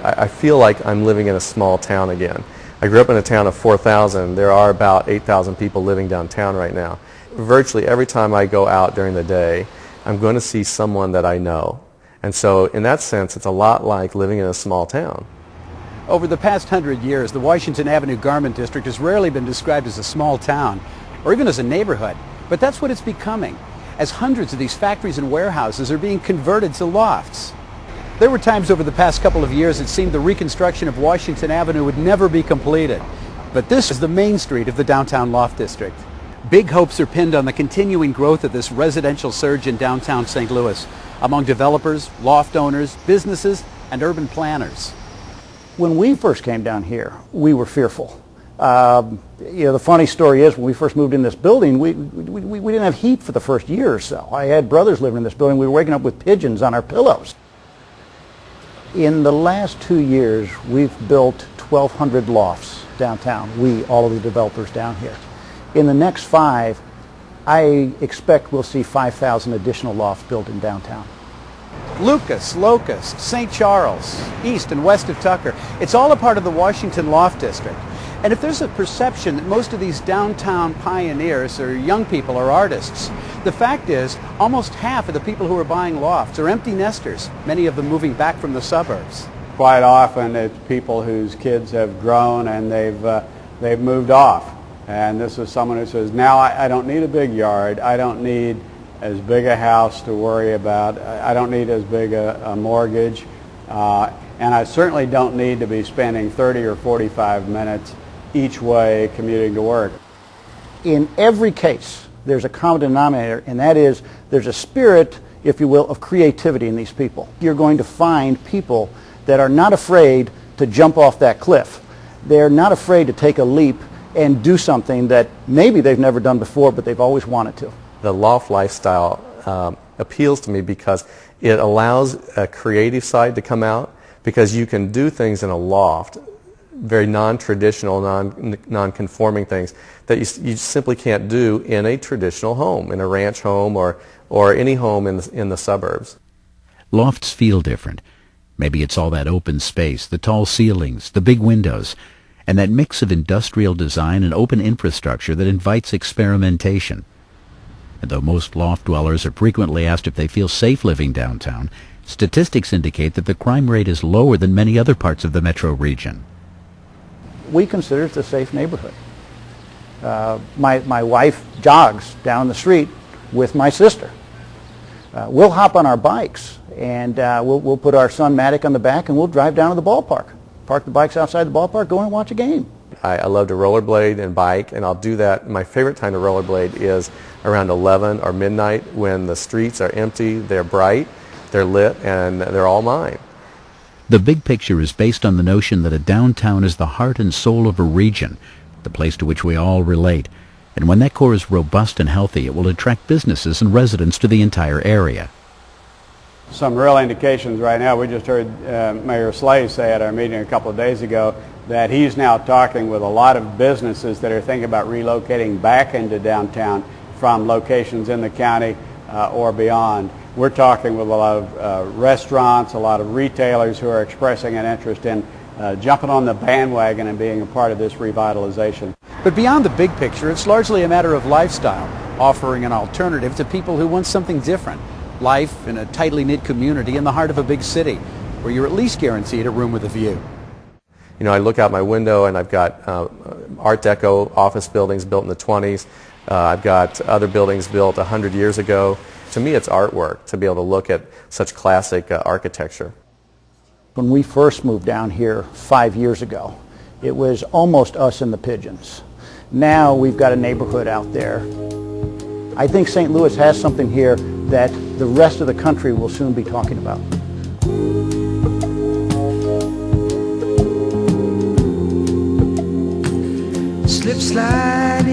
I feel like I'm living in a small town again. I grew up in a town of 4,000. There are about 8,000 people living downtown right now. Virtually every time I go out during the day, I'm going to see someone that I know. And so in that sense, it's a lot like living in a small town. Over the past 100 years, the Washington Avenue Garment District has rarely been described as a small town or even as a neighborhood. But that's what it's becoming, as hundreds of these factories and warehouses are being converted to lofts. There were times over the past couple of years it seemed the reconstruction of Washington Avenue would never be completed. But this is the main street of the downtown loft district. Big hopes are pinned on the continuing growth of this residential surge in downtown St. Louis among developers, loft owners, businesses, and urban planners. When we first came down here, we were fearful. The funny story is when we first moved in this building, we didn't have heat for the first year or so. I had brothers living in this building. We were waking up with pigeons on our pillows. In the last 2 years, we've built 1,200 lofts downtown, all of the developers down here. In the next 5, I expect we'll see 5,000 additional lofts built in downtown. Lucas, Locust, St. Charles, east and west of Tucker, it's all a part of the Washington Loft District. And if there's a perception that most of these downtown pioneers are young people or artists, the fact is almost half of the people who are buying lofts are empty nesters, many of them moving back from the suburbs. Quite often it's people whose kids have grown and they've moved off. And this is someone who says, now I don't need a big yard, I don't need as big a house to worry about, I don't need as big a mortgage, and I certainly don't need to be spending 30 or 45 minutes each way commuting to work. In every case, there's a common denominator, and that is there's a spirit, if you will, of creativity in these people. You're going to find people that are not afraid to jump off that cliff. They're not afraid to take a leap and do something that maybe they've never done before, but they've always wanted to. The loft lifestyle appeals to me because it allows a creative side to come out, because you can do things in a loft, very non-traditional, non-conforming things that you simply can't do in a traditional home, in a ranch home or any home in the suburbs. Lofts feel different. Maybe it's all that open space, the tall ceilings, the big windows, and that mix of industrial design and open infrastructure that invites experimentation. And though most loft dwellers are frequently asked if they feel safe living downtown, statistics indicate that the crime rate is lower than many other parts of the metro region. We consider it a safe neighborhood. My wife jogs down the street with my sister. We'll hop on our bikes and we'll put our son Matic on the back and we'll drive down to the ballpark. Park the bikes outside the ballpark, go and watch a game. I love to rollerblade and bike, and I'll do that. My favorite time to rollerblade is around 11 or midnight when the streets are empty, they're bright, they're lit, and they're all mine. The big picture is based on the notion that a downtown is the heart and soul of a region, the place to which we all relate. And when that core is robust and healthy, it will attract businesses and residents to the entire area. Some real indications right now. We just heard Mayor Slay say at our meeting a couple of days ago that he's now talking with a lot of businesses that are thinking about relocating back into downtown from locations in the county or beyond. We're talking with a lot of restaurants, a lot of retailers who are expressing an interest in jumping on the bandwagon and being a part of this revitalization. But beyond the big picture, it's largely a matter of lifestyle, offering an alternative to people who want something different. Life in a tightly knit community in the heart of a big city, where you're at least guaranteed a room with a view. You know, I look out my window and I've got Art Deco office buildings built in the 20s. I've got other buildings built 100 years ago. To me, it's artwork to be able to look at such classic architecture. When we first moved down here 5 years ago, it was almost us and the pigeons. Now we've got a neighborhood out there. I think St. Louis has something here that the rest of the country will soon be talking about. Slip slide